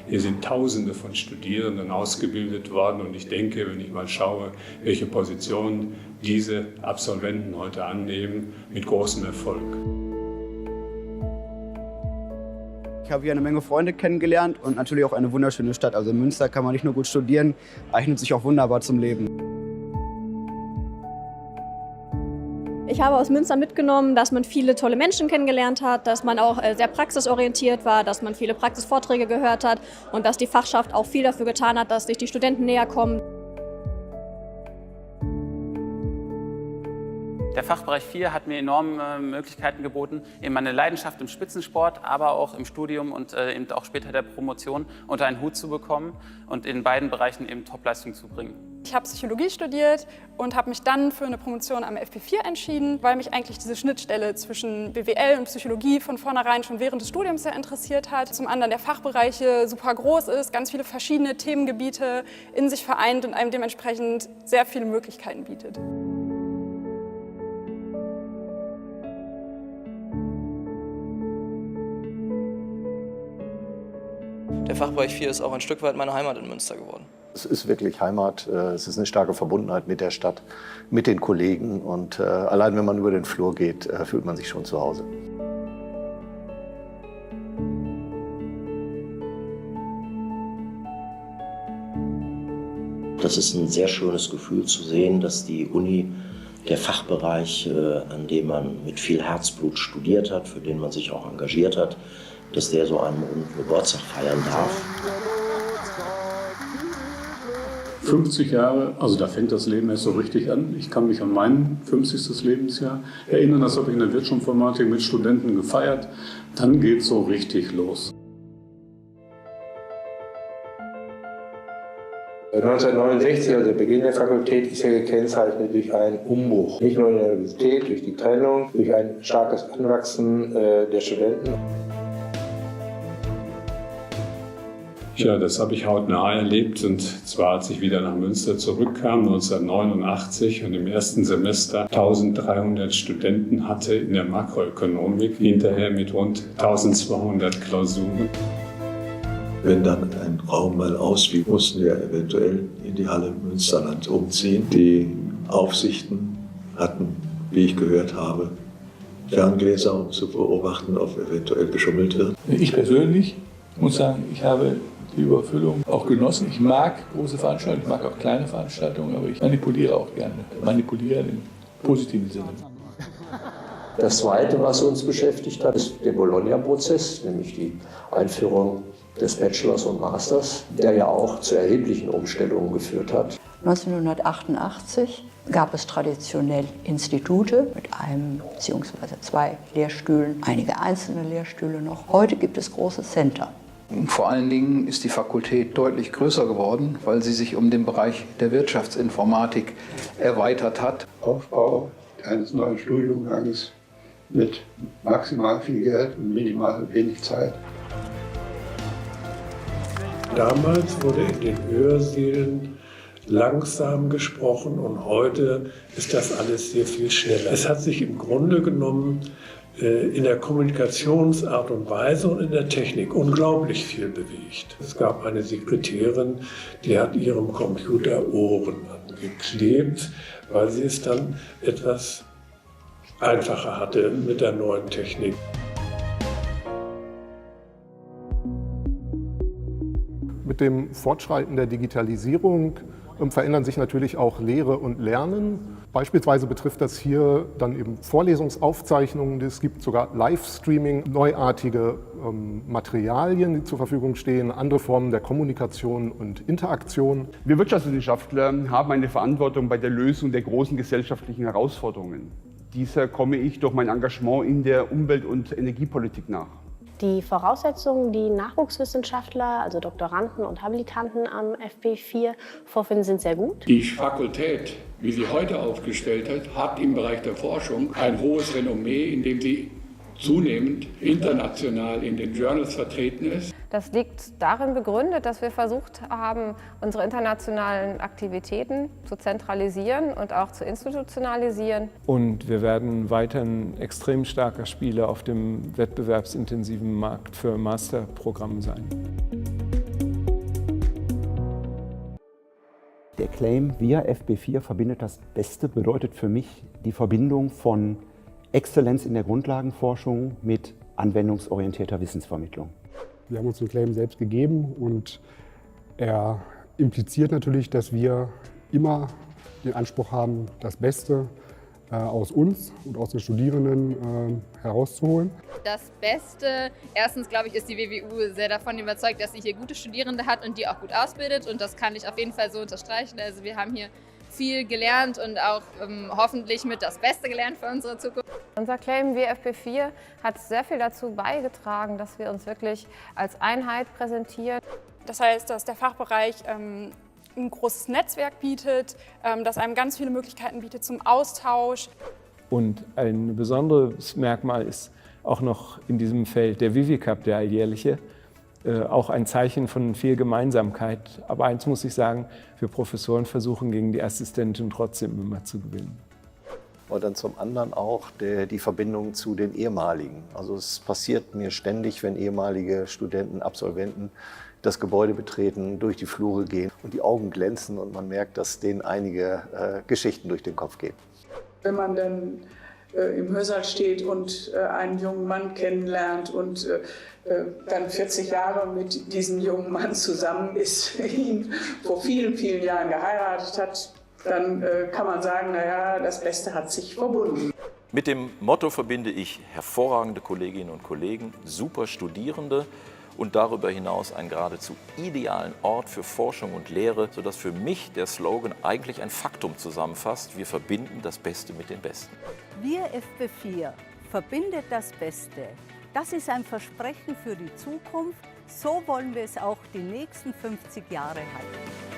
Hier sind Tausende von Studierenden ausgebildet worden und ich denke, wenn ich mal schaue, welche Positionen diese Absolventen heute annehmen, mit großem Erfolg. Ich habe hier eine Menge Freunde kennengelernt und natürlich auch eine wunderschöne Stadt. Also in Münster kann man nicht nur gut studieren, eignet sich auch wunderbar zum Leben. Ich habe aus Münster mitgenommen, dass man viele tolle Menschen kennengelernt hat, dass man auch sehr praxisorientiert war, dass man viele Praxisvorträge gehört hat und dass die Fachschaft auch viel dafür getan hat, dass sich die Studenten näher kommen. Der Fachbereich 4 hat mir enorme Möglichkeiten geboten, eben meine Leidenschaft im Spitzensport, aber auch im Studium und eben auch später der Promotion unter einen Hut zu bekommen und in beiden Bereichen eben Topleistung zu bringen. Ich habe Psychologie studiert und habe mich dann für eine Promotion am FP4 entschieden, weil mich eigentlich diese Schnittstelle zwischen BWL und Psychologie von vornherein schon während des Studiums sehr interessiert hat. Zum anderen der Fachbereich super groß ist, ganz viele verschiedene Themengebiete in sich vereint und einem dementsprechend sehr viele Möglichkeiten bietet. Der Fachbereich 4 ist auch ein Stück weit meine Heimat in Münster geworden. Es ist wirklich Heimat, es ist eine starke Verbundenheit mit der Stadt, mit den Kollegen und allein wenn man über den Flur geht, fühlt man sich schon zu Hause. Das ist ein sehr schönes Gefühl zu sehen, dass die Uni, der Fachbereich, an dem man mit viel Herzblut studiert hat, für den man sich auch engagiert hat, dass der so einen runden Geburtstag feiern darf. 50 Jahre, also da fängt das Leben erst so richtig an. Ich kann mich an mein 50. Lebensjahr erinnern, das habe ich in der Wirtschaftsinformatik mit Studenten gefeiert. Dann geht es so richtig los. 1969, also der Beginn der Fakultät, ist ja gekennzeichnet durch einen Umbruch. Nicht nur in der Universität, durch die Trennung, durch ein starkes Anwachsen der Studenten. Ja, das habe ich hautnah erlebt und zwar als ich wieder nach Münster zurückkam, 1989 und im ersten Semester 1300 Studenten hatte in der Makroökonomik, hinterher mit rund 1200 Klausuren. Wenn dann ein Raum mal ausfiel, mussten wir eventuell in die Halle Münsterland umziehen. Die Aufsichten hatten, wie ich gehört habe, Ferngläser, um zu beobachten, ob eventuell geschummelt wird. Ich persönlich muss sagen, ich habe die Überfüllung auch genossen. Ich mag große Veranstaltungen, ich mag auch kleine Veranstaltungen, aber ich manipuliere auch gerne. Manipulieren im positiven Sinne. Das Zweite, was uns beschäftigt hat, ist der Bologna-Prozess, nämlich die Einführung des Bachelors und Masters, der ja auch zu erheblichen Umstellungen geführt hat. 1988 gab es traditionell Institute mit einem bzw. 2 Lehrstühlen, einige einzelne Lehrstühle noch. Heute gibt es große Center. Vor allen Dingen ist die Fakultät deutlich größer geworden, weil sie sich um den Bereich der Wirtschaftsinformatik erweitert hat. Aufbau eines neuen Studiengangs mit maximal viel Geld und minimal wenig Zeit. Damals wurde in den Hörsälen langsam gesprochen und heute ist das alles sehr viel schneller. Es hat sich im Grunde genommen in der Kommunikationsart und Weise und in der Technik unglaublich viel bewegt. Es gab eine Sekretärin, die hat ihrem Computer Ohren angeklebt, weil sie es dann etwas einfacher hatte mit der neuen Technik. Mit dem Fortschreiten der Digitalisierung verändern sich natürlich auch Lehre und Lernen. Beispielsweise betrifft das hier dann eben Vorlesungsaufzeichnungen. Es gibt sogar Livestreaming, neuartige Materialien, die zur Verfügung stehen, andere Formen der Kommunikation und Interaktion. Wir Wirtschaftswissenschaftler haben eine Verantwortung bei der Lösung der großen gesellschaftlichen Herausforderungen. Dieser komme ich durch mein Engagement in der Umwelt- und Energiepolitik nach. Die Voraussetzungen, die Nachwuchswissenschaftler, also Doktoranden und Habilitanten am FP4 vorfinden, sind sehr gut. Die Fakultät, wie sie heute aufgestellt ist, hat im Bereich der Forschung ein hohes Renommee, indem sie zunehmend international in den Journals vertreten ist. Das liegt darin begründet, dass wir versucht haben, unsere internationalen Aktivitäten zu zentralisieren und auch zu institutionalisieren. Und wir werden weiterhin extrem starker Spieler auf dem wettbewerbsintensiven Markt für Masterprogramme sein. Der Claim Wir FP4 verbindet das Beste bedeutet für mich die Verbindung von Exzellenz in der Grundlagenforschung mit anwendungsorientierter Wissensvermittlung. Wir haben uns den Claim selbst gegeben und er impliziert natürlich, dass wir immer den Anspruch haben, das Beste aus uns und aus den Studierenden herauszuholen. Das Beste, erstens glaube ich, ist die WWU sehr davon überzeugt, dass sie hier gute Studierende hat und die auch gut ausbildet, und das kann ich auf jeden Fall so unterstreichen. Also wir haben hier viel gelernt und auch hoffentlich mit das Beste gelernt für unsere Zukunft. Unser Claim Wir FP4 hat sehr viel dazu beigetragen, dass wir uns wirklich als Einheit präsentieren. Das heißt, dass der Fachbereich ein großes Netzwerk bietet, das einem ganz viele Möglichkeiten bietet zum Austausch. Und ein besonderes Merkmal ist auch noch in diesem Feld der Vivi-Cup, der alljährliche, auch ein Zeichen von viel Gemeinsamkeit. Aber eins muss ich sagen, wir Professoren versuchen gegen die Assistentin trotzdem immer zu gewinnen. Und dann zum anderen auch die Verbindung zu den ehemaligen. Also es passiert mir ständig, wenn ehemalige Studenten, Absolventen das Gebäude betreten, durch die Flure gehen und die Augen glänzen und man merkt, dass denen einige Geschichten durch den Kopf gehen. Wenn man dann im Hörsaal steht und einen jungen Mann kennenlernt und dann 40 Jahre mit diesem jungen Mann zusammen ist, ihn vor vielen, vielen Jahren geheiratet hat, dann kann man sagen, naja, das Beste hat sich verbunden. Mit dem Motto verbinde ich hervorragende Kolleginnen und Kollegen, super Studierende und darüber hinaus einen geradezu idealen Ort für Forschung und Lehre, sodass für mich der Slogan eigentlich ein Faktum zusammenfasst: Wir verbinden das Beste mit den Besten. Wir FP4 verbindet das Beste. Das ist ein Versprechen für die Zukunft. So wollen wir es auch die nächsten 50 Jahre halten.